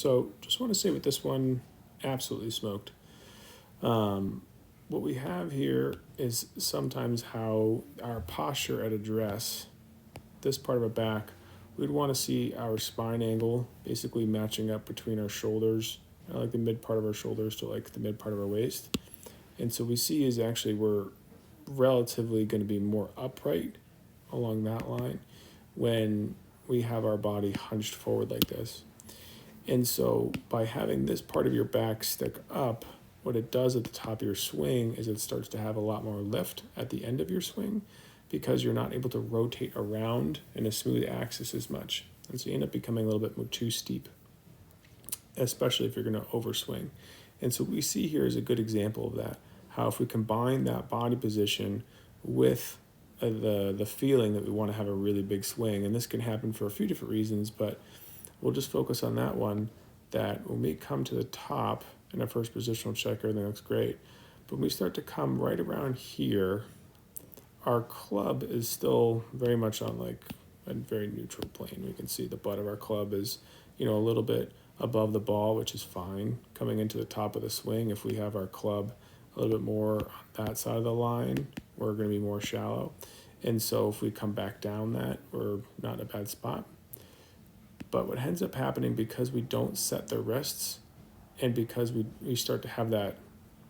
So just want to say with this one, absolutely smoked. What we have here is sometimes how our posture at address, this part of our back, we'd want to see our spine angle basically matching up between our shoulders, like the mid part of our shoulders to like the mid part of our waist. And so we see is actually we're relatively going to be more upright along that line when we have our body hunched forward like this. And so by having this part of your back stick up, what it does at the top of your swing is it starts to have a lot more lift at the end of your swing because you're not able to rotate around in a smooth axis as much. And so you end up becoming a little bit more too steep, especially if you're going to overswing. And so what we see here is a good example of that. How if we combine that body position with the feeling that we want to have a really big swing, and this can happen for a few different reasons, but we'll just focus on that one, that when we come to the top in our first positional check, everything looks great. But when we start to come right around here, our club is still very much on like a very neutral plane. We can see the butt of our club is, a little bit above the ball, which is fine. Coming into the top of the swing, if we have our club a little bit more on that side of the line, we're going to be more shallow. And so if we come back down that, we're not in a bad spot. But what ends up happening because we don't set the wrists and because we start to have that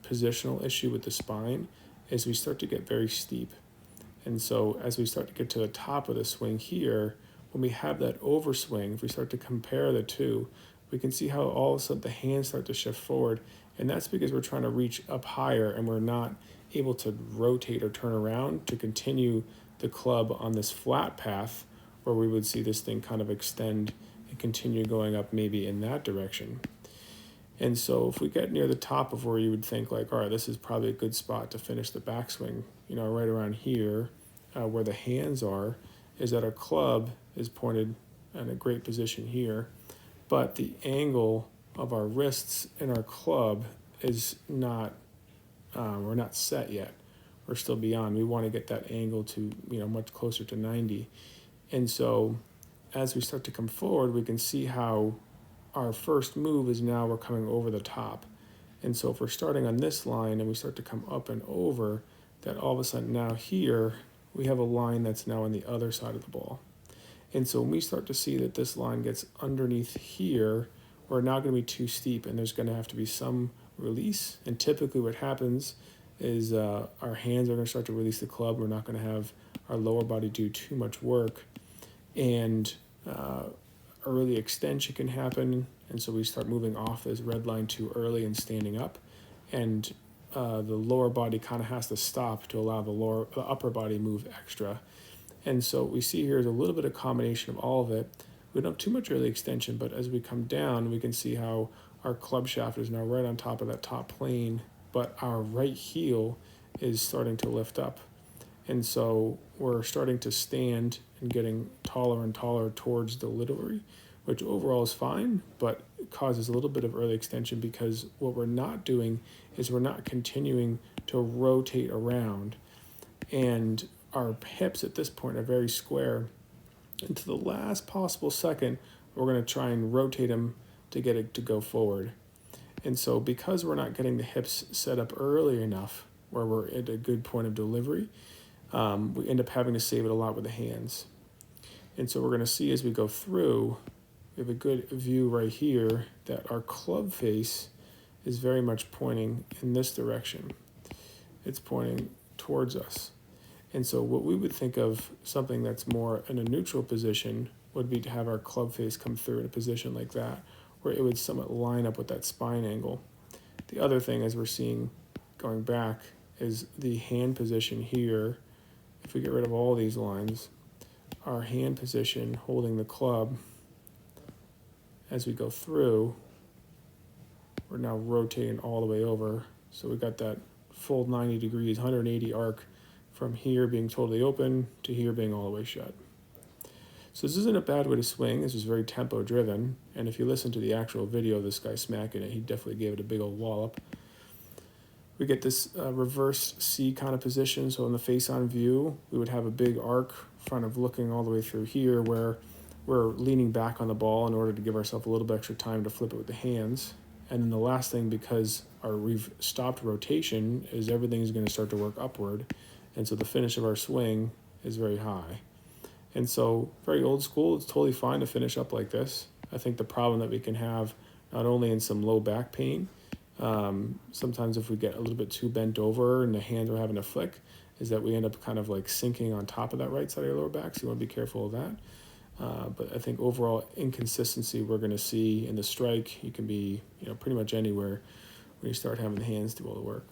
positional issue with the spine is we start to get very steep. And so as we start to get to the top of the swing here, when we have that overswing, if we start to compare the two, we can see how all of a sudden the hands start to shift forward. And that's because we're trying to reach up higher and we're not able to rotate or turn around to continue the club on this flat path where we would see this thing kind of extend and continue going up maybe in that direction. And so if we get near the top of where you would think like, all right, this is probably a good spot to finish the backswing, right around here where the hands are, is that our club is pointed in a great position here, but the angle of our wrists and our club is not, we're not set yet. We're still beyond. We want to get that angle to, much closer to 90. And so as we start to come forward, we can see how our first move is now we're coming over the top. And so if we're starting on this line and we start to come up and over, that all of a sudden now here, we have a line that's now on the other side of the ball. And so when we start to see that this line gets underneath here, we're not going to be too steep and there's going to have to be some release. And typically what happens is our hands are going to start to release the club. We're not going to have our lower body do too much work. And early extension can happen, and so we start moving off this red line too early and standing up, and the lower body kind of has to stop to allow the upper body move extra. And so what we see here is a little bit of combination of all of it. We don't have too much early extension, but as we come down, we can see how our club shaft is now right on top of that top plane, but our right heel is starting to lift up. And so we're starting to stand and getting taller and taller towards the delivery, which overall is fine, but it causes a little bit of early extension because what we're not doing is we're not continuing to rotate around. And our hips at this point are very square. And to the last possible second, we're going to try and rotate them to get it to go forward. And so because we're not getting the hips set up early enough where we're at a good point of delivery, we end up having to save it a lot with the hands. And so we're going to see as we go through, we have a good view right here that our club face is very much pointing in this direction. It's pointing towards us. And so what we would think of something that's more in a neutral position would be to have our club face come through in a position like that, where it would somewhat line up with that spine angle. The other thing, as we're seeing going back, is the hand position here. If we get rid of all these lines, our hand position holding the club as we go through, we're now rotating all the way over. So we got that full 90 degrees, 180 arc from here being totally open to here being all the way shut. So this isn't a bad way to swing. This is very tempo driven. And if you listen to the actual video of this guy smacking it, he definitely gave it a big old wallop. We get this reverse C kind of position. So in the face-on view, we would have a big arc front of looking all the way through here where we're leaning back on the ball in order to give ourselves a little bit extra time to flip it with the hands. And then the last thing, because we've stopped rotation, is everything's going to start to work upward. And so the finish of our swing is very high. And so very old school, it's totally fine to finish up like this. I think the problem that we can have, not only in some low back pain, sometimes if we get a little bit too bent over and the hands are having to flick, is that we end up kind of like sinking on top of that right side of your lower back. So you want to be careful of that. But I think overall inconsistency we're going to see in the strike. You can be pretty much anywhere when you start having the hands do all the work.